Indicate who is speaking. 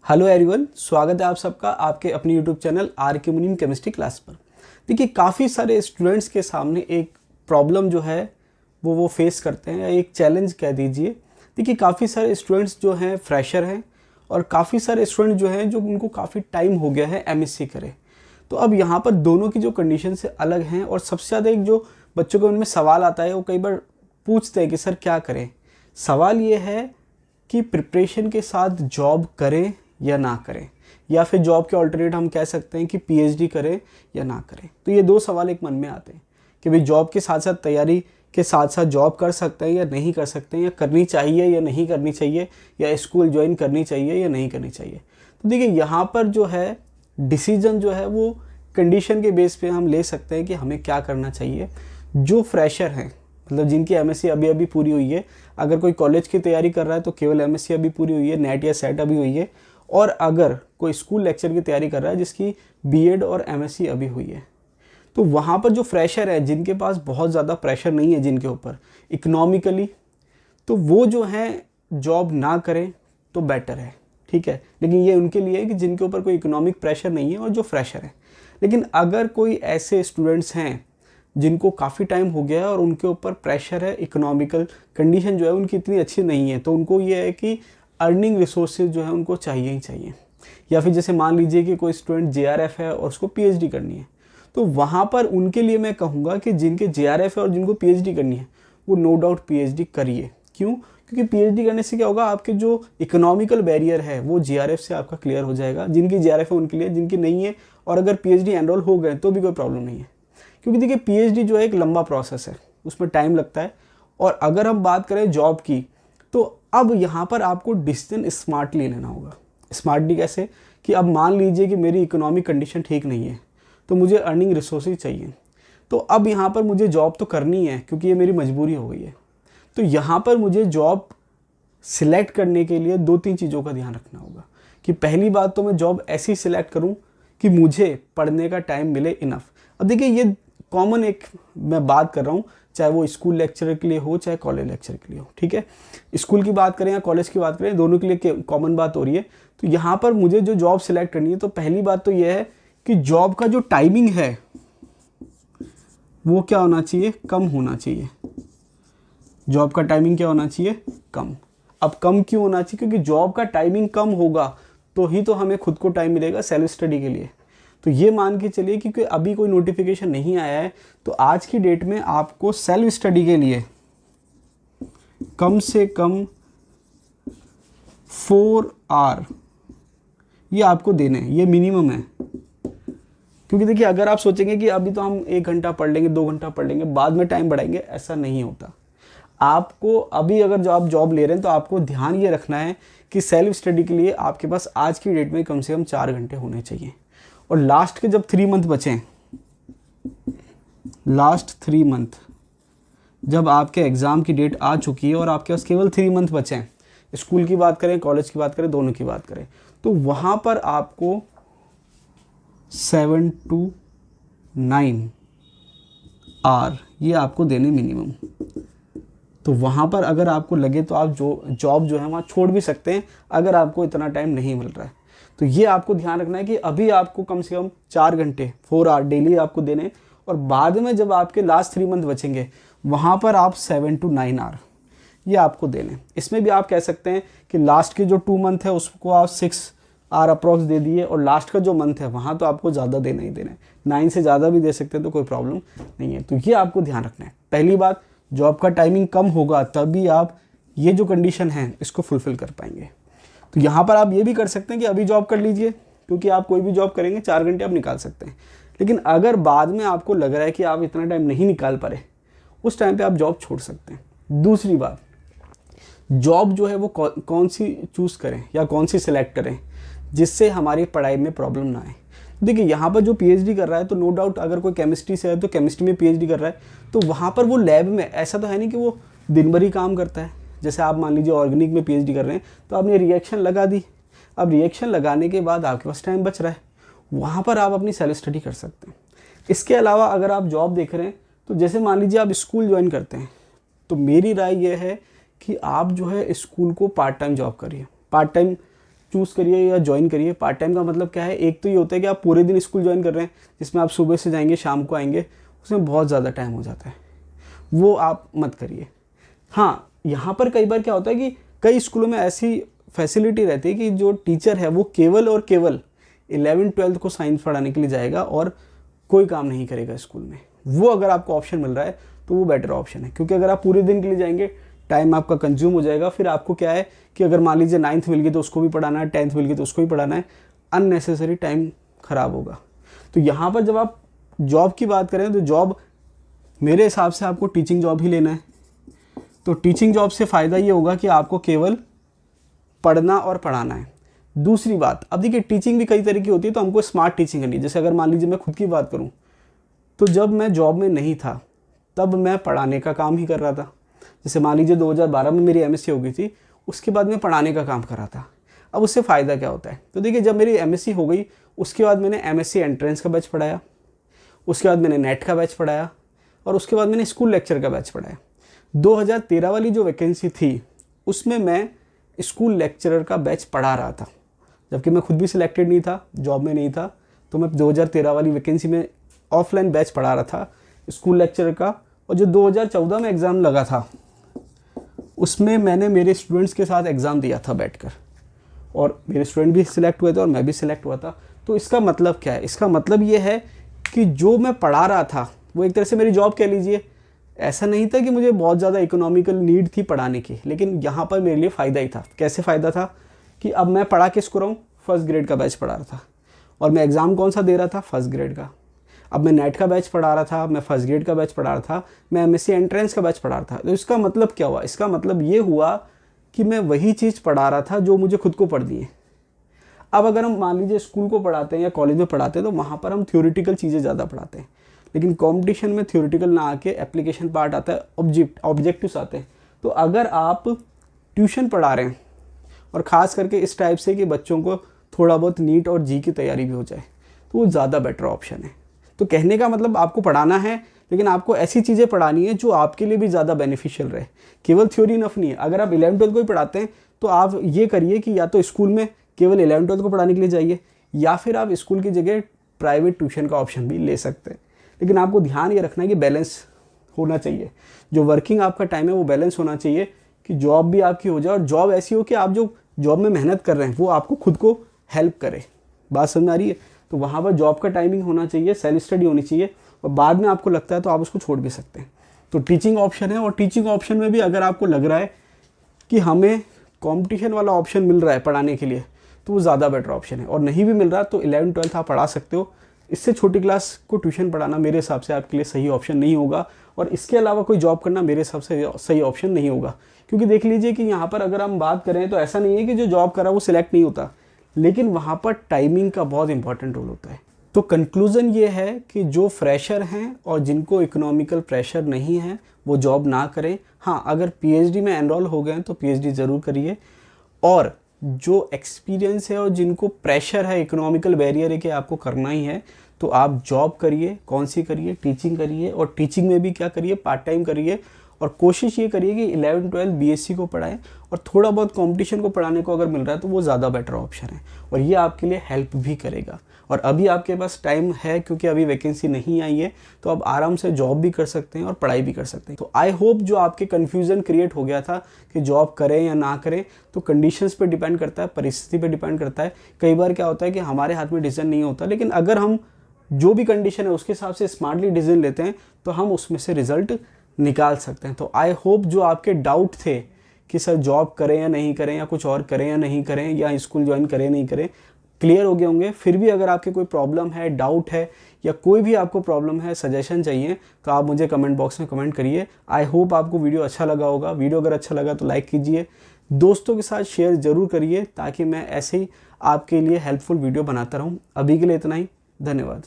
Speaker 1: Hello everyone, स्वागत है आप सबका आपके अपने यूट्यूब चैनल आर के मुनीम केमिस्ट्री क्लास पर। देखिए, काफ़ी सारे स्टूडेंट्स के सामने एक प्रॉब्लम जो है वो फेस करते हैं, या एक चैलेंज कह दीजिए। देखिए, काफ़ी सारे स्टूडेंट्स जो हैं फ्रेशर हैं, और काफ़ी सारे स्टूडेंट जो हैं जो उनको काफ़ी टाइम हो गया है एमएससी करे। तो अब यहाँ पर दोनों की जो कंडीशन से अलग हैं, और सबसे ज़्यादा एक जो बच्चों के मन में सवाल आता है, वो कई बार पूछते हैं कि सर क्या करें। सवाल ये है कि प्रिपरेशन के साथ जॉब करें या ना करें, या फिर जॉब के ऑल्टरनेट हम कह सकते हैं कि पीएचडी करें या ना करें। तो ये दो सवाल एक मन में आते हैं कि भाई जॉब के साथ साथ तैयारी के साथ साथ जॉब कर सकते हैं या नहीं कर सकते हैं, या करनी चाहिए या नहीं करनी चाहिए, या स्कूल ज्वाइन करनी चाहिए या नहीं करनी चाहिए। तो देखिए, यहाँ पर जो है डिसीजन जो है वो कंडीशन के बेस पे हम ले सकते हैं कि हमें क्या करना चाहिए। जो फ्रेशर हैं, मतलब जिनकी एमएससी अभी अभी पूरी हुई है, अगर कोई कॉलेज की तैयारी कर रहा है तो केवल एमएससी अभी पूरी हुई है, नेट या सेट अभी हुई है। और अगर कोई स्कूल लेक्चर की तैयारी कर रहा है जिसकी बीएड और एमएससी अभी हुई है, तो वहाँ पर जो फ्रेशर है, जिनके पास बहुत ज़्यादा प्रेशर नहीं है जिनके ऊपर इकोनॉमिकली, तो वो जो है जॉब ना करें तो बेटर है, ठीक है। लेकिन ये उनके लिए है कि जिनके ऊपर कोई इकोनॉमिक प्रेशर नहीं है और जो फ्रेशर है। लेकिन अगर कोई ऐसे स्टूडेंट्स हैं जिनको काफ़ी टाइम हो गया है और उनके ऊपर प्रेशर है, इकोनॉमिकल कंडीशन जो है उनकी इतनी अच्छी नहीं है, तो उनको ये है कि अर्निंग रिसोर्सेज जो है उनको चाहिए ही चाहिए। या फिर जैसे मान लीजिए कि कोई स्टूडेंट जेआरएफ है और उसको पीएचडी करनी है, तो वहाँ पर उनके लिए मैं कहूँगा कि जिनके जेआरएफ है और जिनको पीएचडी करनी है, वो नो डाउट पीएचडी करिए। क्यों? क्योंकि पीएचडी करने से क्या होगा, आपके जो इकोनॉमिकल बैरियर है वो जेआरएफ से आपका क्लियर हो जाएगा। जिनकी जेआरएफ है उनके लिए, जिनकी नहीं है और अगर पीएचडी एनरोल हो गए तो भी कोई प्रॉब्लम नहीं है। क्योंकि देखिए, पीएचडी जो है एक लंबा प्रोसेस है, उसमें टाइम लगता है। और अगर हम बात करें जॉब की, तो अब यहाँ पर आपको डिसीजन स्मार्टली लेना होगा। स्मार्टली कैसे? कि अब मान लीजिए कि मेरी इकोनॉमिक कंडीशन ठीक नहीं है, तो मुझे अर्निंग रिसोर्सेज चाहिए। तो अब यहाँ पर मुझे जॉब तो करनी है क्योंकि ये मेरी मजबूरी हो गई है। तो यहाँ पर मुझे जॉब सिलेक्ट करने के लिए दो तीन चीज़ों का ध्यान रखना होगा। कि पहली बात तो मैं जॉब ऐसी सिलेक्ट करूँ कि मुझे पढ़ने का टाइम मिले इनफ। अब देखिए, ये कॉमन एक मैं बात कर रहा हूँ, चाहे वो स्कूल लेक्चर के लिए हो चाहे कॉलेज लेक्चर के लिए हो, ठीक है। स्कूल की बात करें या कॉलेज की बात करें, दोनों के लिए कॉमन बात हो रही है। तो यहाँ पर मुझे जो जॉब सिलेक्ट करनी है, तो पहली बात तो यह है कि जॉब का जो टाइमिंग है वो क्या होना चाहिए, कम होना चाहिए। जॉब का टाइमिंग क्या होना चाहिए, कम। अब कम क्यों होना चाहिए? क्योंकि जॉब का टाइमिंग कम होगा तो ही तो हमें खुद को टाइम मिलेगा सेल्फ स्टडी के लिए। तो ये मान के चलिए, क्योंकि अभी कोई नोटिफिकेशन नहीं आया है, तो आज की डेट में आपको सेल्फ स्टडी के लिए कम से कम 4 आवर ये आपको देने हैं, ये मिनिमम है। क्योंकि देखिए, अगर आप सोचेंगे कि अभी तो हम 1 घंटा पढ़ लेंगे, 2 घंटा पढ़ लेंगे, बाद में टाइम बढ़ाएंगे, ऐसा नहीं होता। आपको अभी अगर जो आप जॉब ले रहे हैं, तो आपको ध्यान ये रखना है कि सेल्फ स्टडी के लिए आपके पास आज की डेट में कम से कम 4 घंटे होने चाहिए। और लास्ट के जब 3 मंथ बचें, लास्ट 3 मंथ जब आपके एग्ज़ाम की डेट आ चुकी है और आपके पास केवल 3 मंथ बचें, स्कूल की बात करें, कॉलेज की बात करें, दोनों की बात करें, तो वहाँ पर आपको 7 to 9 आवर ये आपको देने मिनिमम। तो वहाँ पर अगर आपको लगे तो आप जॉब जो है वहाँ छोड़ भी सकते हैं, अगर आपको इतना टाइम नहीं मिल रहा है। तो ये आपको ध्यान रखना है कि अभी आपको कम से कम 4 घंटे 4 आवर डेली आपको देने, और बाद में जब आपके लास्ट 3 मंथ बचेंगे, वहाँ पर आप 7 to 9 आवर ये आपको देने। इसमें भी आप कह सकते हैं कि लास्ट के जो 2 मंथ है उसको आप 6 आवर अप्रॉक्स दे दिए, और लास्ट का जो मंथ है वहाँ तो आपको ज़्यादा देना ही देना है। 9 से ज़्यादा भी दे सकते हैं तो कोई प्रॉब्लम नहीं है। तो ये आपको ध्यान रखना है। पहली बात, जॉब का टाइमिंग कम होगा तभी आप ये जो कंडीशन है इसको फुलफ़िल कर पाएंगे। तो यहाँ पर आप ये भी कर सकते हैं कि अभी जॉब कर लीजिए, क्योंकि आप कोई भी जॉब करेंगे 4 घंटे आप निकाल सकते हैं। लेकिन अगर बाद में आपको लग रहा है कि आप इतना टाइम नहीं निकाल पा रहे, उस टाइम पे आप जॉब छोड़ सकते हैं। दूसरी बात, जॉब जो है वो कौन सी चूज़ करें या कौन सी सिलेक्ट करें जिससे हमारी पढ़ाई में प्रॉब्लम ना आए। देखिए, यहाँ पर जो पीएचडी कर रहा है, तो नो डाउट अगर कोई केमिस्ट्री से है तो केमिस्ट्री में पीएचडी कर रहा है, तो वहाँ पर वो लैब में, ऐसा तो है नहीं कि वो दिन भर ही काम करता है। जैसे आप मान लीजिए ऑर्गेनिक में पीएचडी कर रहे हैं, तो आपने रिएक्शन लगा दी। अब रिएक्शन लगाने के बाद आपके पास टाइम बच रहा है, वहाँ पर आप अपनी सेल्फ स्टडी कर सकते हैं। इसके अलावा अगर आप जॉब देख रहे हैं, तो जैसे मान लीजिए आप स्कूल ज्वाइन करते हैं, तो मेरी राय यह है कि आप जो है स्कूल को पार्ट टाइम जॉब करिए। पार्ट टाइम चूज़ करिए या ज्वाइन करिए। पार्ट टाइम का मतलब क्या है, एक तो ये होता है कि आप पूरे दिन स्कूल ज्वाइन कर रहे हैं जिसमें आप सुबह से जाएंगे शाम को आएंगे, उसमें बहुत ज़्यादा टाइम हो जाता है, वो आप मत करिए। हाँ, यहाँ पर कई बार क्या होता है कि कई स्कूलों में ऐसी फैसिलिटी रहती है कि जो टीचर है वो केवल और केवल 11th-12th को साइंस पढ़ाने के लिए जाएगा और कोई काम नहीं करेगा स्कूल में। वो अगर आपको ऑप्शन मिल रहा है तो वो बेटर ऑप्शन है, क्योंकि अगर आप पूरे दिन के लिए जाएंगे टाइम आपका कंज्यूम हो जाएगा। फिर आपको क्या है कि अगर मान लीजिए 9th मिल गई तो उसको भी पढ़ाना है, 10th मिल गई तो उसको भी पढ़ाना है, अननेसेसरी टाइम ख़राब होगा। तो यहाँ पर जब आप जॉब की बात करें तो जॉब मेरे हिसाब से आपको टीचिंग जॉब ही लेना है। तो टीचिंग जॉब से फ़ायदा ये होगा कि आपको केवल पढ़ना और पढ़ाना है। दूसरी बात, अब देखिए टीचिंग भी कई तरह की होती है, तो हमको स्मार्ट टीचिंग करनी है। जैसे अगर मान लीजिए मैं खुद की बात करूं, तो जब मैं जॉब में नहीं था तब मैं पढ़ाने का काम ही कर रहा था। जैसे मान लीजिए 2012 में मेरी एमएससी हो गई थी, उसके बाद मैं पढ़ाने का काम कर रहा था। अब उससे फ़ायदा क्या होता है, तो देखिए जब मेरी एमएससी हो गई उसके बाद मैंने एमएससी एंट्रेंस का बैच पढ़ाया, उसके बाद मैंने नेट का बैच पढ़ाया और उसके बाद मैंने स्कूल लेक्चर का बैच पढ़ाया। 2013 वाली जो वैकेंसी थी उसमें मैं स्कूल लेक्चरर का बैच पढ़ा रहा था, जबकि मैं खुद भी सिलेक्टेड नहीं था, जॉब में नहीं था, तो मैं 2013 वाली वैकेंसी में ऑफलाइन बैच पढ़ा रहा था स्कूल लेक्चरर का। और जो 2014 में एग्ज़ाम लगा था उसमें मैंने मेरे स्टूडेंट्स के साथ एग्ज़ाम दिया था बैठकर, और मेरे स्टूडेंट भी सिलेक्ट हुए थे और मैं भी सिलेक्ट हुआ था। तो इसका मतलब क्या है, इसका मतलब ये है कि जो मैं पढ़ा रहा था वो एक तरह से मेरी जॉब कह लीजिए। ऐसा नहीं था कि मुझे बहुत ज़्यादा इकोनॉमिकल नीड थी पढ़ाने की, लेकिन यहाँ पर मेरे लिए फ़ायदा ही था। कैसे फ़ायदा था कि अब मैं पढ़ा किसको रहा हूँ, फर्स्ट ग्रेड का बैच पढ़ा रहा था, और मैं एग्ज़ाम कौन सा दे रहा था, फर्स्ट ग्रेड का। अब मैं नेट का बैच पढ़ा रहा था, मैं फर्स्ट ग्रेड का बैच पढ़ा रहा था, मैं एमएससी एंट्रेंस का बैच पढ़ा रहा था। तो इसका मतलब क्या हुआ, इसका मतलब ये हुआ कि मैं वही चीज़ पढ़ा रहा था जो मुझे खुद को पढ़नी है। अब अगर हम मान लीजिए स्कूल को पढ़ाते हैं या कॉलेज में पढ़ाते हैं तो वहाँ पर हम थ्योरेटिकल चीज़ें ज़्यादा पढ़ाते हैं, लेकिन कंपटीशन में थ्योरेटिकल ना आके एप्लीकेशन पार्ट आता है, ऑब्जेक्टिव्स आते हैं। तो अगर आप ट्यूशन पढ़ा रहे हैं और ख़ास करके इस टाइप से कि बच्चों को थोड़ा बहुत नीट और जी की तैयारी भी हो जाए, तो वो ज़्यादा बेटर ऑप्शन है। तो कहने का मतलब आपको पढ़ाना है, लेकिन आपको ऐसी चीज़ें पढ़ानी है जो आपके लिए भी ज़्यादा बेनिफिशियल रहे। केवल थ्योरी इनफ नहीं है। अगर आप 11th-12th को ही पढ़ाते हैं तो आप ये करिए कि या तो स्कूल में केवल 11th-12th को पढ़ाने के लिए जाइए, या फिर आप स्कूल की जगह प्राइवेट ट्यूशन का ऑप्शन भी ले सकते हैं। लेकिन आपको ध्यान ये रखना है कि बैलेंस होना चाहिए। जो वर्किंग आपका टाइम है वो बैलेंस होना चाहिए, कि जॉब भी आपकी हो जाए और जॉब ऐसी हो कि आप जो जॉब में मेहनत कर रहे हैं वो आपको खुद को हेल्प करे। बात समझ में आ रही है? तो वहाँ पर जॉब का टाइमिंग होना चाहिए, सेल्फ स्टडी होनी चाहिए, और बाद में आपको लगता है तो आप उसको छोड़ भी सकते हैं। तो टीचिंग ऑप्शन है, और टीचिंग ऑप्शन में भी अगर आपको लग रहा है कि हमें कॉम्पिटिशन वाला ऑप्शन मिल रहा है पढ़ाने के लिए, तो वो ज़्यादा बेटर ऑप्शन है। और नहीं भी मिल रहा तो 11th-12th आप पढ़ा सकते हो। इससे छोटी क्लास को ट्यूशन पढ़ाना मेरे हिसाब से आपके लिए सही ऑप्शन नहीं होगा, और इसके अलावा कोई जॉब करना मेरे हिसाब से सही ऑप्शन नहीं होगा। क्योंकि देख लीजिए कि यहाँ पर अगर हम बात करें तो ऐसा नहीं है कि जो जॉब करा वो सिलेक्ट नहीं होता, लेकिन वहाँ पर टाइमिंग का बहुत इंपॉर्टेंट रोल होता है। तो कंक्लूज़न ये है कि जो फ्रेशर हैं और जिनको इकोनॉमिकल प्रेशर नहीं है वो जॉब ना करें। हाँ, अगर पीएचडी में एनरोल हो गए हैं तो पीएचडी ज़रूर करिए, और जो एक्सपीरियंस है और जिनको प्रेशर है, इकोनॉमिकल बैरियर है कि आपको करना ही है, तो आप जॉब करिए। कौन सी करिए? टीचिंग करिए, और टीचिंग में भी क्या करिए, पार्ट टाइम करिए। और कोशिश ये करिए कि 11th-12th बीएससी को पढ़ाएं, और थोड़ा बहुत कंपटीशन को पढ़ाने को अगर मिल रहा है तो वो ज़्यादा बेटर ऑप्शन है, और ये आपके लिए हेल्प भी करेगा। और अभी आपके पास टाइम है क्योंकि अभी वैकेंसी नहीं आई है, तो आप आराम से जॉब भी कर सकते हैं और पढ़ाई भी कर सकते हैं। तो आई होप जो आपके कन्फ्यूज़न क्रिएट हो गया था कि जॉब करें या ना करें, तो कंडीशंस पे डिपेंड करता है, परिस्थिति पे डिपेंड करता है। कई बार क्या होता है कि हमारे हाथ में डिसीजन नहीं होता, लेकिन अगर हम जो भी कंडीशन है उसके हिसाब से स्मार्टली डिसीजन लेते हैं तो हम उसमें से रिजल्ट निकाल सकते हैं। तो आई होप जो आपके डाउट थे कि सर जॉब करें या नहीं करें, या कुछ और करें या नहीं करें, या स्कूल ज्वाइन करें या नहीं करें, क्लियर हो गए होंगे। फिर भी अगर आपके कोई प्रॉब्लम है, डाउट है, या कोई भी आपको प्रॉब्लम है, सजेशन चाहिए, तो आप मुझे कमेंट बॉक्स में कमेंट करिए। आई होप आपको वीडियो अच्छा लगा होगा। वीडियो अगर अच्छा लगा तो लाइक कीजिए, दोस्तों के साथ शेयर ज़रूर करिए, ताकि मैं ऐसे ही आपके लिए हेल्पफुल वीडियो बनाता रहूँ। अभी के लिए इतना ही, धन्यवाद।